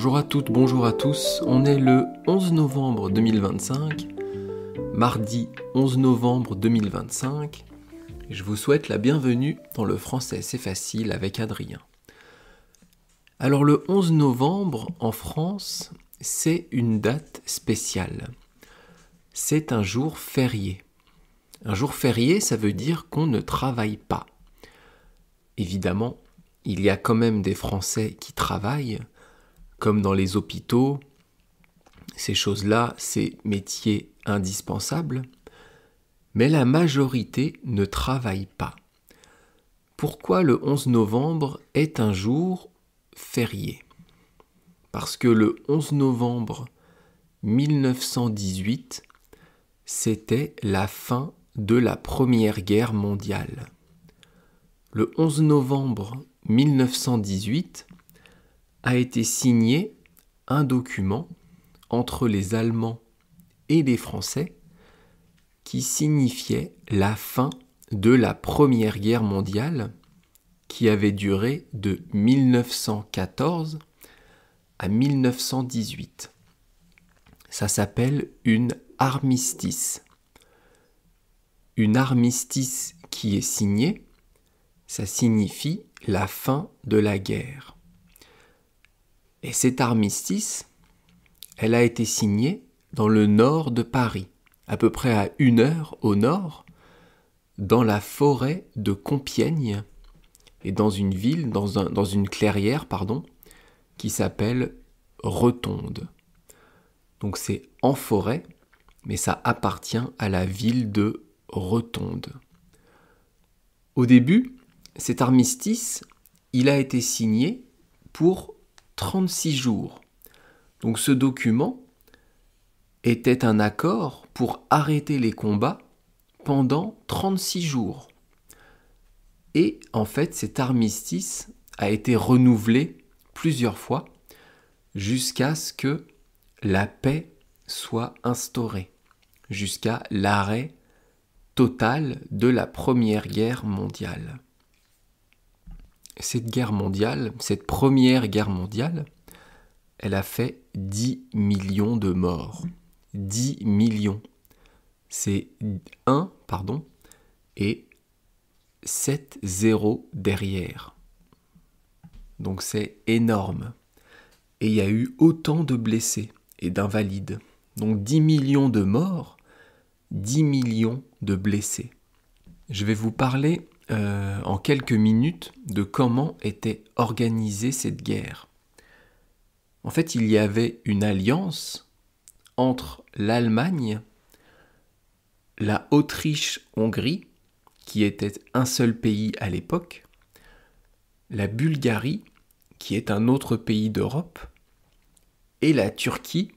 Bonjour à toutes, bonjour à tous, on est le 11 novembre 2025, mardi 11 novembre 2025, et je vous souhaite la bienvenue dans le français c'est facile avec Adrien. Alors le 11 novembre en France, c'est une date spéciale, c'est un jour férié. Un jour férié, ça veut dire qu'on ne travaille pas. Évidemment, il y a quand même des Français qui travaillent, comme dans les hôpitaux, ces choses-là, ces métiers indispensables, mais la majorité ne travaille pas. Pourquoi le 11 novembre est un jour férié ? Parce que le 11 novembre 1918, c'était la fin de la Première Guerre mondiale. Le 11 novembre 1918 a été signé un document entre les Allemands et les Français qui signifiait la fin de la Première Guerre mondiale qui avait duré de 1914 à 1918. Ça s'appelle une armistice. Une armistice qui est signée, ça signifie la fin de la guerre. Et cette armistice, elle a été signée dans le nord de Paris, à peu près à 1 heure au nord, dans la forêt de Compiègne, et dans une ville, dans une clairière, qui s'appelle Retonde. Donc c'est en forêt, mais ça appartient à la ville de Retonde. Au début, cet armistice, il a été signé pour 36 jours. Donc ce document était un accord pour arrêter les combats pendant 36 jours. Et en fait, cet armistice a été renouvelé plusieurs fois jusqu'à ce que la paix soit instaurée, jusqu'à l'arrêt total de la Première Guerre mondiale. Cette Première Guerre mondiale, elle a fait 10 millions de morts. 10 millions. C'est 1, et 7 zéros derrière. Donc c'est énorme. Et il y a eu autant de blessés et d'invalides. Donc 10 millions de morts, 10 millions de blessés. Je vais vous parler en quelques minutes de comment était organisée cette guerre. En fait, il y avait une alliance entre l'Allemagne, la Autriche-Hongrie, qui était un seul pays à l'époque, la Bulgarie, qui est un autre pays d'Europe, et la Turquie,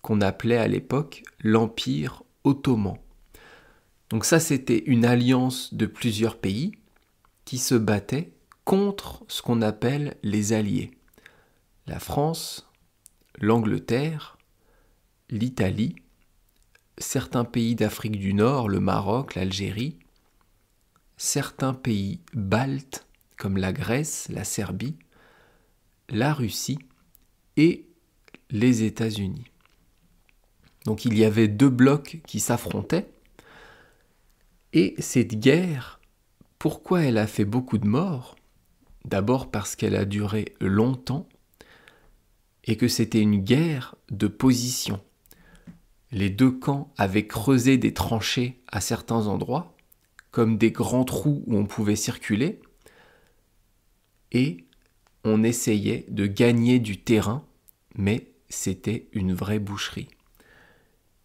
qu'on appelait à l'époque l'Empire ottoman. Donc ça, c'était une alliance de plusieurs pays qui se battaient contre ce qu'on appelle les alliés. La France, l'Angleterre, l'Italie, certains pays d'Afrique du Nord, le Maroc, l'Algérie, certains pays baltes comme la Grèce, la Serbie, la Russie et les États-Unis. Donc il y avait 2 blocs qui s'affrontaient. Et cette guerre, pourquoi elle a fait beaucoup de morts ? D'abord parce qu'elle a duré longtemps et que c'était une guerre de position. Les 2 camps avaient creusé des tranchées à certains endroits, comme des grands trous où on pouvait circuler, et on essayait de gagner du terrain, mais c'était une vraie boucherie.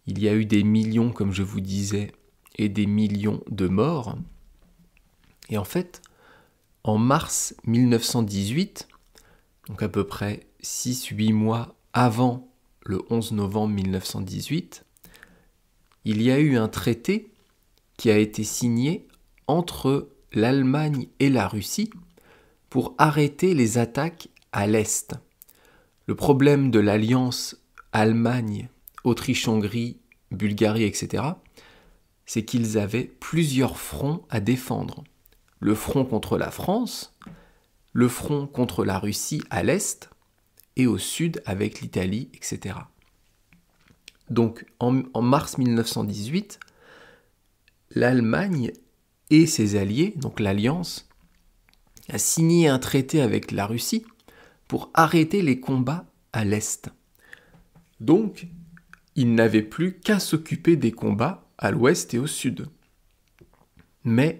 Il y a eu des millions, comme je vous disais, et des millions de morts. Et en fait, en mars 1918, donc à peu près 6-8 mois avant le 11 novembre 1918, il y a eu un traité qui a été signé entre l'Allemagne et la Russie pour arrêter les attaques à l'Est. Le problème de l'alliance Allemagne, Autriche-Hongrie, Bulgarie, etc., c'est qu'ils avaient plusieurs fronts à défendre. Le front contre la France, le front contre la Russie à l'Est, et au sud avec l'Italie, etc. Donc en mars 1918, l'Allemagne et ses alliés, donc l'Alliance, a signé un traité avec la Russie pour arrêter les combats à l'Est. Donc, ils n'avaient plus qu'à s'occuper des combats à l'Ouest et au Sud. Mais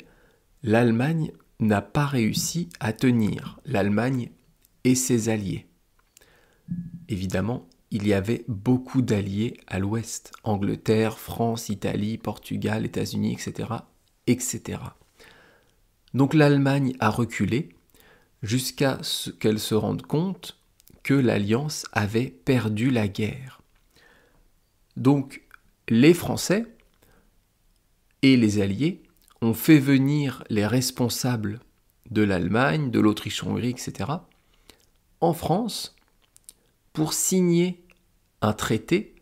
l'Allemagne n'a pas réussi à tenir, l'Allemagne et ses alliés. Évidemment, il y avait beaucoup d'alliés à l'Ouest, Angleterre, France, Italie, Portugal, États-Unis, etc., etc. Donc l'Allemagne a reculé jusqu'à ce qu'elle se rende compte que l'Alliance avait perdu la guerre. Donc les Français et les Alliés ont fait venir les responsables de l'Allemagne, de l'Autriche-Hongrie, etc., en France pour signer un traité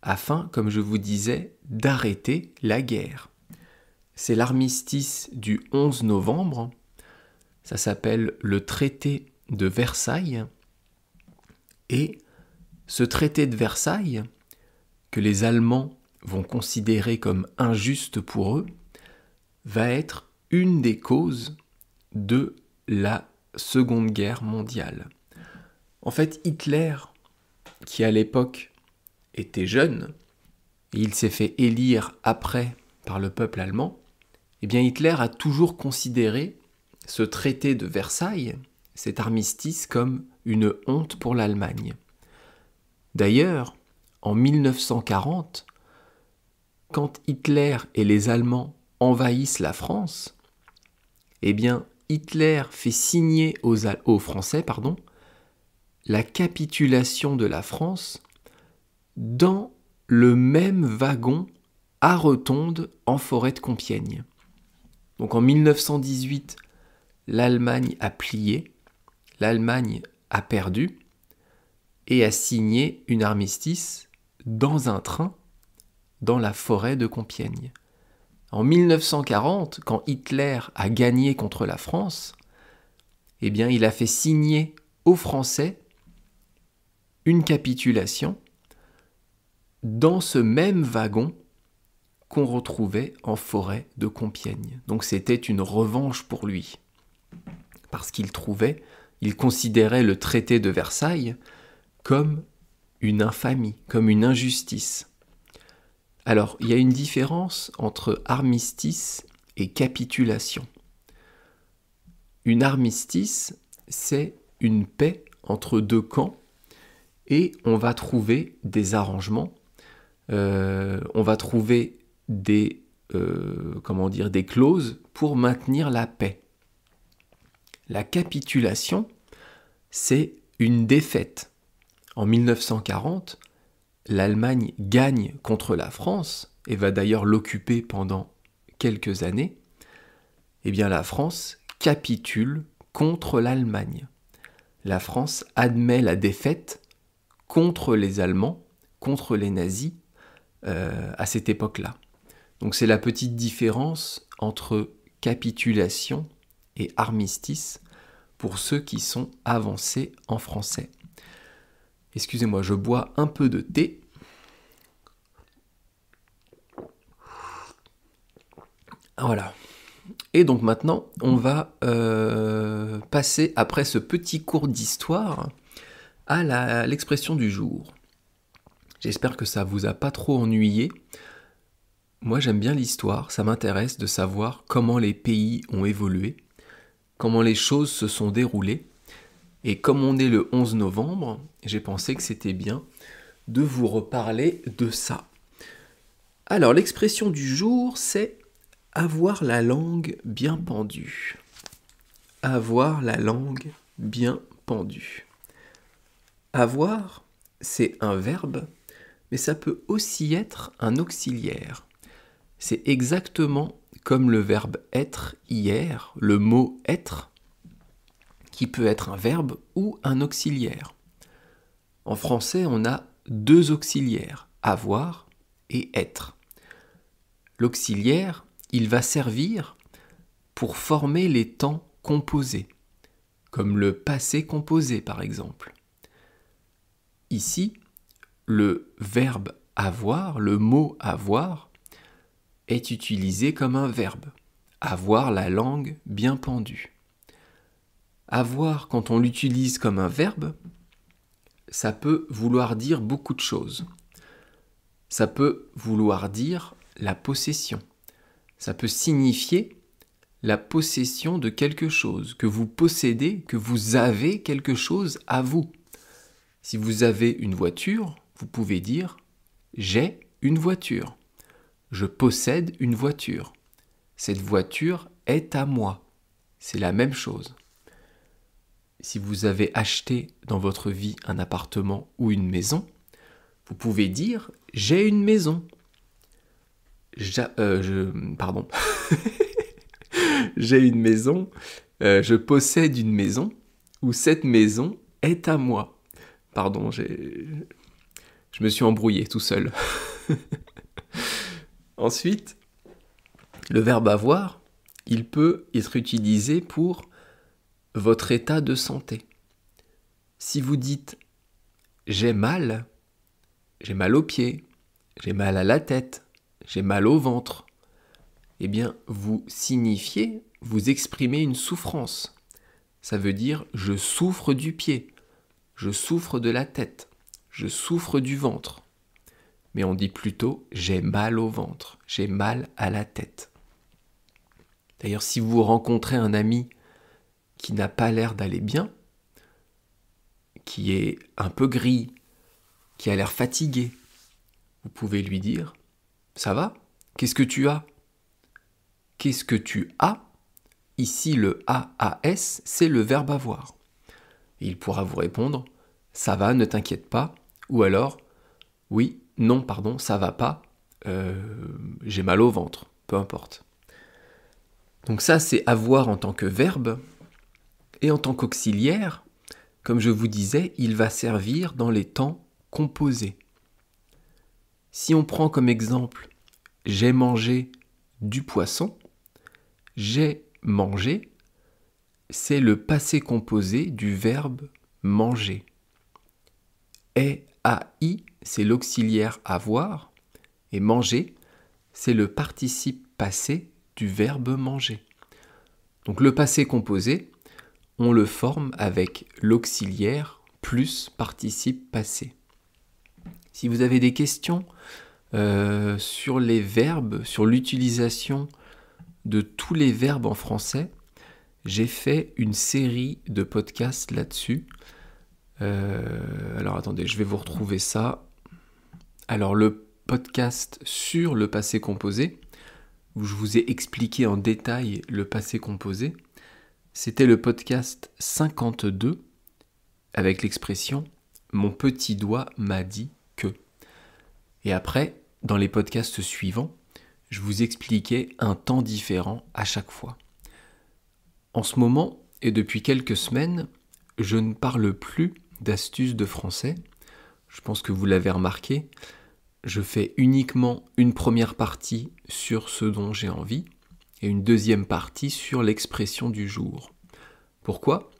afin, comme je vous disais, d'arrêter la guerre. C'est l'armistice du 11 novembre, ça s'appelle le traité de Versailles, et ce traité de Versailles, que les Allemands vont considérer comme injuste pour eux, va être une des causes de la Seconde Guerre mondiale. En fait, Hitler, qui à l'époque était jeune, et il s'est fait élire après par le peuple allemand, eh bien Hitler a toujours considéré ce traité de Versailles, cet armistice, comme une honte pour l'Allemagne. D'ailleurs, en 1940, quand Hitler et les Allemands envahissent la France, eh bien Hitler fait signer aux Français, la capitulation de la France dans le même wagon à Rotonde en forêt de Compiègne. Donc en 1918, l'Allemagne a plié, l'Allemagne a perdu et a signé une armistice dans un train dans la forêt de Compiègne. En 1940, quand Hitler a gagné contre la France, eh bien il a fait signer aux Français une capitulation dans ce même wagon qu'on retrouvait en forêt de Compiègne. Donc c'était une revanche pour lui. Parce il considérait le traité de Versailles comme une infamie, comme une injustice. Alors, il y a une différence entre armistice et capitulation. Une armistice, c'est une paix entre deux camps et on va trouver des arrangements, on va trouver des clauses pour maintenir la paix. La capitulation, c'est une défaite. En 1940, l'Allemagne gagne contre la France et va d'ailleurs l'occuper pendant quelques années. Eh bien, la France capitule contre l'Allemagne. La France admet la défaite contre les Allemands, contre les nazis, à cette époque-là. Donc c'est la petite différence entre capitulation et armistice pour ceux qui sont avancés en français. Excusez-moi, je bois un peu de thé. Voilà. Et donc maintenant, on va passer, après ce petit cours d'histoire, à l'expression du jour. J'espère que ça vous a pas trop ennuyé. Moi, j'aime bien l'histoire, ça m'intéresse de savoir comment les pays ont évolué, comment les choses se sont déroulées. Et comme on est le 11 novembre, j'ai pensé que c'était bien de vous reparler de ça. Alors, l'expression du jour, c'est avoir la langue bien pendue. Avoir la langue bien pendue. Avoir, c'est un verbe, mais ça peut aussi être un auxiliaire. C'est exactement comme le verbe être hier, le mot être, qui peut être un verbe ou un auxiliaire. En français, on a deux auxiliaires, avoir et être. L'auxiliaire, il va servir pour former les temps composés, comme le passé composé par exemple. ici, le verbe avoir, le mot avoir, est utilisé comme un verbe. Avoir la langue bien pendue. Avoir, quand on l'utilise comme un verbe, ça peut vouloir dire beaucoup de choses. Ça peut vouloir dire la possession. Ça peut signifier la possession de quelque chose, que vous possédez, que vous avez quelque chose à vous. Si vous avez une voiture, vous pouvez dire « j'ai une voiture ». Je possède une voiture. Cette voiture est à moi. C'est la même chose. Si vous avez acheté dans votre vie un appartement ou une maison, vous pouvez dire « j'ai une maison ». Pardon. J'ai une maison, je possède une maison, ou cette maison est à moi. Pardon, je me suis embrouillé tout seul. Ensuite, le verbe avoir, il peut être utilisé pour votre état de santé. Si vous dites « j'ai mal aux pieds, j'ai mal à la tête, j'ai mal au ventre », eh bien, vous signifiez, vous exprimez une souffrance. Ça veut dire « je souffre du pied, je souffre de la tête, je souffre du ventre ». Mais on dit plutôt « j'ai mal au ventre, j'ai mal à la tête ». D'ailleurs, si vous rencontrez un ami qui n'a pas l'air d'aller bien, qui est un peu gris, qui a l'air fatigué, vous pouvez lui dire « ça va ? Qu'est-ce que tu as ? » Qu'est-ce que tu as ? Ici, le AAS, c'est le verbe avoir. Et il pourra vous répondre « ça va, ne t'inquiète pas » ou alors « oui, non, pardon, ça va pas, j'ai mal au ventre », peu importe. Donc ça, c'est avoir en tant que verbe. Et en tant qu'auxiliaire, comme je vous disais, il va servir dans les temps composés. Si on prend comme exemple « j'ai mangé du poisson », j'ai mangé, c'est le passé composé du verbe manger. ai, c'est l'auxiliaire avoir, et manger, c'est le participe passé du verbe manger. Donc le passé composé, on le forme avec l'auxiliaire plus participe passé. Si vous avez des questions sur les verbes, sur l'utilisation de tous les verbes en français, j'ai fait une série de podcasts là-dessus. Alors attendez, je vais vous retrouver ça. Alors le podcast sur le passé composé, où je vous ai expliqué en détail le passé composé, c'était le podcast 52 avec l'expression « Mon petit doigt m'a dit que ». Et après, dans les podcasts suivants, je vous expliquais un temps différent à chaque fois. En ce moment, et depuis quelques semaines, je ne parle plus d'astuces de français. Je pense que vous l'avez remarqué. Je fais uniquement une première partie sur ce dont j'ai envie et une deuxième partie sur l'expression du jour. Pourquoi ?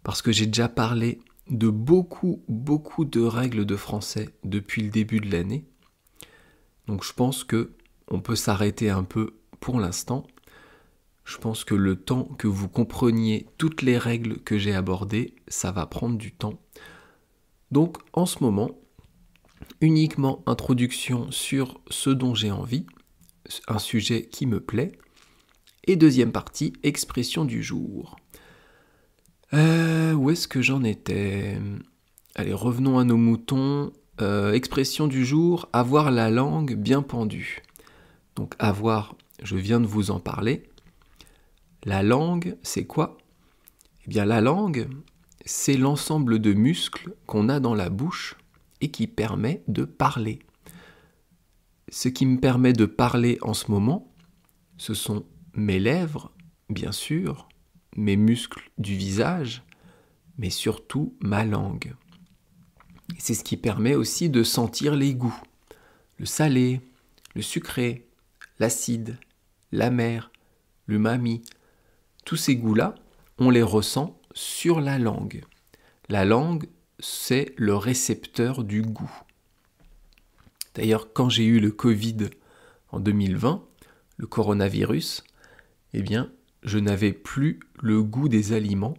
Parce que j'ai déjà parlé de beaucoup de règles de français depuis le début de l'année. Donc je pense que on peut s'arrêter un peu pour l'instant. Je pense que le temps que vous compreniez toutes les règles que j'ai abordées, ça va prendre du temps. Donc en ce moment, uniquement introduction sur ce dont j'ai envie, un sujet qui me plaît, et deuxième partie, expression du jour. Où est-ce que j'en étais ? Allez, revenons à nos moutons. Expression du jour, avoir la langue bien pendue. Donc avoir, je viens de vous en parler. La langue, c'est quoi ? Eh bien la langue, c'est l'ensemble de muscles qu'on a dans la bouche et qui permet de parler. Ce qui me permet de parler en ce moment, ce sont mes lèvres, bien sûr, mes muscles du visage, mais surtout ma langue. Et c'est ce qui permet aussi de sentir les goûts, le salé, le sucré, l'acide, l'amer, l'umami. Tous ces goûts-là, on les ressent sur la langue. La langue, c'est le récepteur du goût. D'ailleurs, quand j'ai eu le Covid en 2020, le coronavirus, eh bien, je n'avais plus le goût des aliments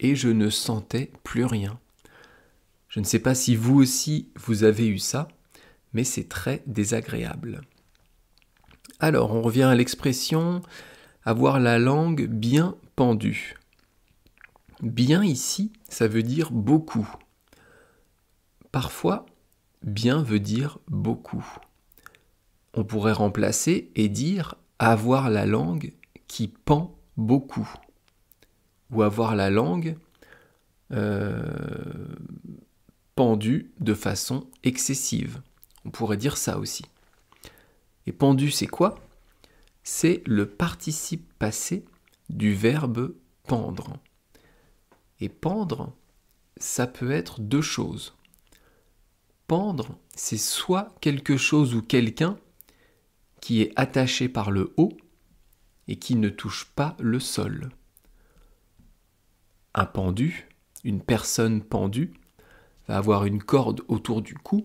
et je ne sentais plus rien. Je ne sais pas si vous aussi vous avez eu ça, mais c'est très désagréable. Alors, on revient à l'expression « avoir la langue bien pendue ». Bien ici, ça veut dire beaucoup. Parfois, bien veut dire beaucoup. On pourrait remplacer et dire « avoir la langue qui pend beaucoup » ou « avoir la langue pendue de façon excessive ». On pourrait dire ça aussi. Et pendu, c'est quoi ? C'est le participe passé du verbe pendre. Et pendre, ça peut être deux choses. Pendre, c'est soit quelque chose ou quelqu'un qui est attaché par le haut et qui ne touche pas le sol. Un pendu, une personne pendue, va avoir une corde autour du cou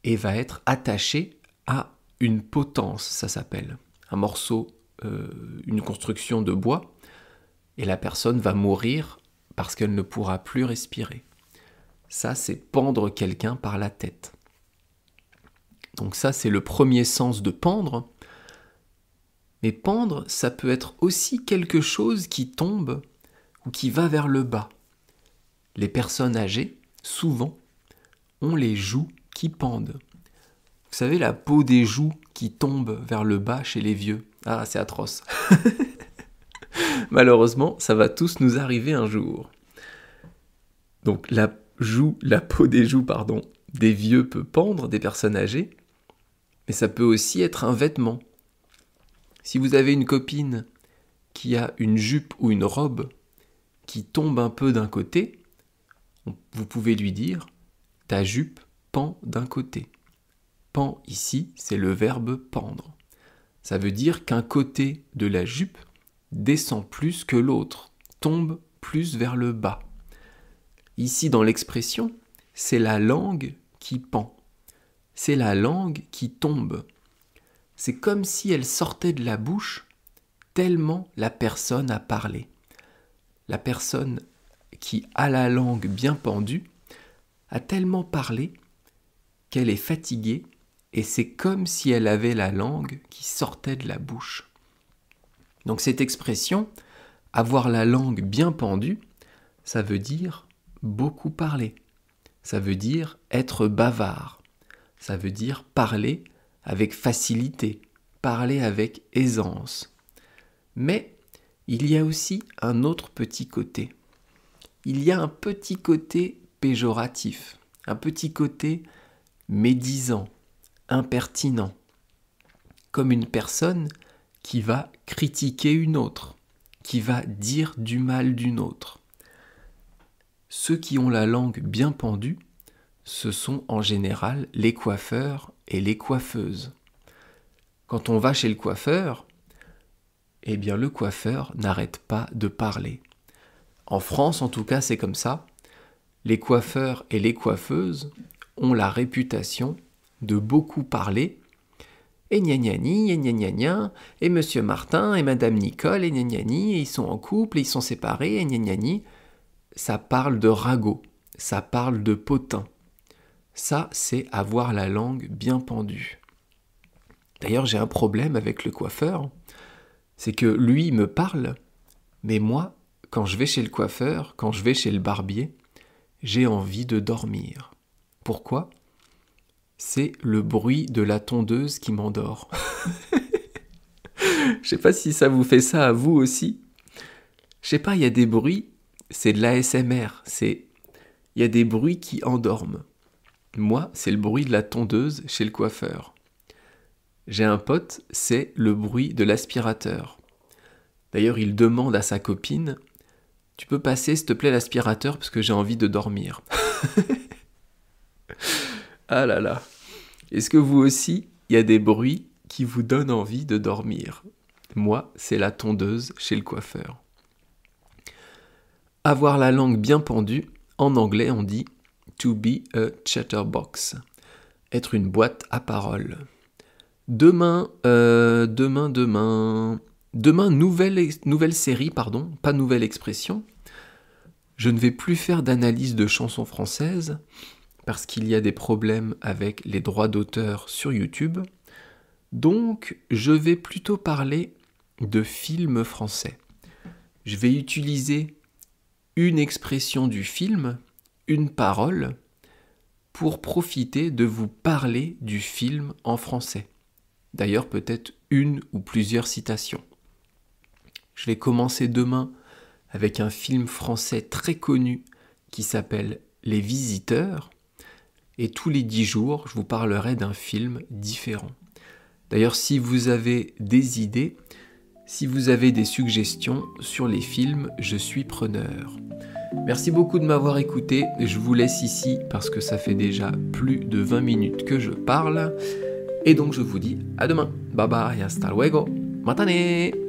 et va être attaché à une potence, ça s'appelle. Un morceau, une construction de bois, et la personne va mourir parce qu'elle ne pourra plus respirer. Ça, c'est pendre quelqu'un par la tête. Donc ça, c'est le premier sens de pendre. Mais pendre, ça peut être aussi quelque chose qui tombe ou qui va vers le bas. Les personnes âgées, souvent, ont les joues qui pendent. Vous savez, la peau des joues qui tombe vers le bas chez les vieux. Ah, c'est atroce. Malheureusement, ça va tous nous arriver un jour. Donc la peau des joues, des vieux peut pendre, des personnes âgées, mais ça peut aussi être un vêtement. Si vous avez une copine qui a une jupe ou une robe qui tombe un peu d'un côté, vous pouvez lui dire « ta jupe pend d'un côté ». Pend ici, c'est le verbe pendre. Ça veut dire qu'un côté de la jupe descend plus que l'autre, tombe plus vers le bas. Ici, dans l'expression, c'est la langue qui pend. C'est la langue qui tombe. C'est comme si elle sortait de la bouche tellement la personne a parlé. La personne qui a la langue bien pendue a tellement parlé qu'elle est fatiguée et c'est comme si elle avait la langue qui sortait de la bouche. Donc cette expression, avoir la langue bien pendue, ça veut dire beaucoup parler. Ça veut dire être bavard. Ça veut dire parler avec facilité, parler avec aisance. Mais il y a aussi un autre petit côté. Il y a un petit côté péjoratif, un petit côté médisant, impertinent, comme une personne qui va critiquer une autre, qui va dire du mal d'une autre. Ceux qui ont la langue bien pendue, ce sont en général les coiffeurs et les coiffeuses. Quand on va chez le coiffeur, eh bien le coiffeur n'arrête pas de parler. En France, en tout cas, c'est comme ça. Les coiffeurs et les coiffeuses ont la réputation de beaucoup parler. Et gna gna ni, et gna gna gna, et Monsieur Martin et Madame Nicole, et gna gna ni, et ils sont en couple, et ils sont séparés, et gna gna ni. Ça parle de ragot, ça parle de potin. Ça, c'est avoir la langue bien pendue. D'ailleurs, j'ai un problème avec le coiffeur, c'est que lui me parle, mais moi, quand je vais chez le coiffeur, quand je vais chez le barbier, j'ai envie de dormir. Pourquoi ? C'est le bruit de la tondeuse qui m'endort. Je sais pas si ça vous fait ça à vous aussi. Je sais pas, il y a des bruits, c'est de l'ASMR, il y a des bruits qui endorment. Moi, c'est le bruit de la tondeuse chez le coiffeur. J'ai un pote, c'est le bruit de l'aspirateur. D'ailleurs, il demande à sa copine « Tu peux passer, s'il te plaît, l'aspirateur parce que j'ai envie de dormir. » Ah là là. Est-ce que vous aussi, il y a des bruits qui vous donnent envie de dormir ? Moi, c'est la tondeuse chez le coiffeur. Avoir la langue bien pendue, En anglais, on dit to be a chatterbox, être une boîte à paroles. Demain, nouvelle série, pas nouvelle expression. Je ne vais plus faire d'analyse de chansons françaises parce qu'il y a des problèmes avec les droits d'auteur sur YouTube. Donc, je vais plutôt parler de films français. Je vais utiliser une expression du film, une parole, pour profiter de vous parler du film en français. D'ailleurs, peut-être une ou plusieurs citations. Je vais commencer demain avec un film français très connu qui s'appelle Les Visiteurs. Et tous les 10 jours, je vous parlerai d'un film différent. D'ailleurs, si vous avez des idées, si vous avez des suggestions sur les films, je suis preneur. Merci beaucoup de m'avoir écouté. Je vous laisse ici parce que ça fait déjà plus de 20 minutes que je parle. Et donc je vous dis à demain. Bye bye, hasta luego. Matane!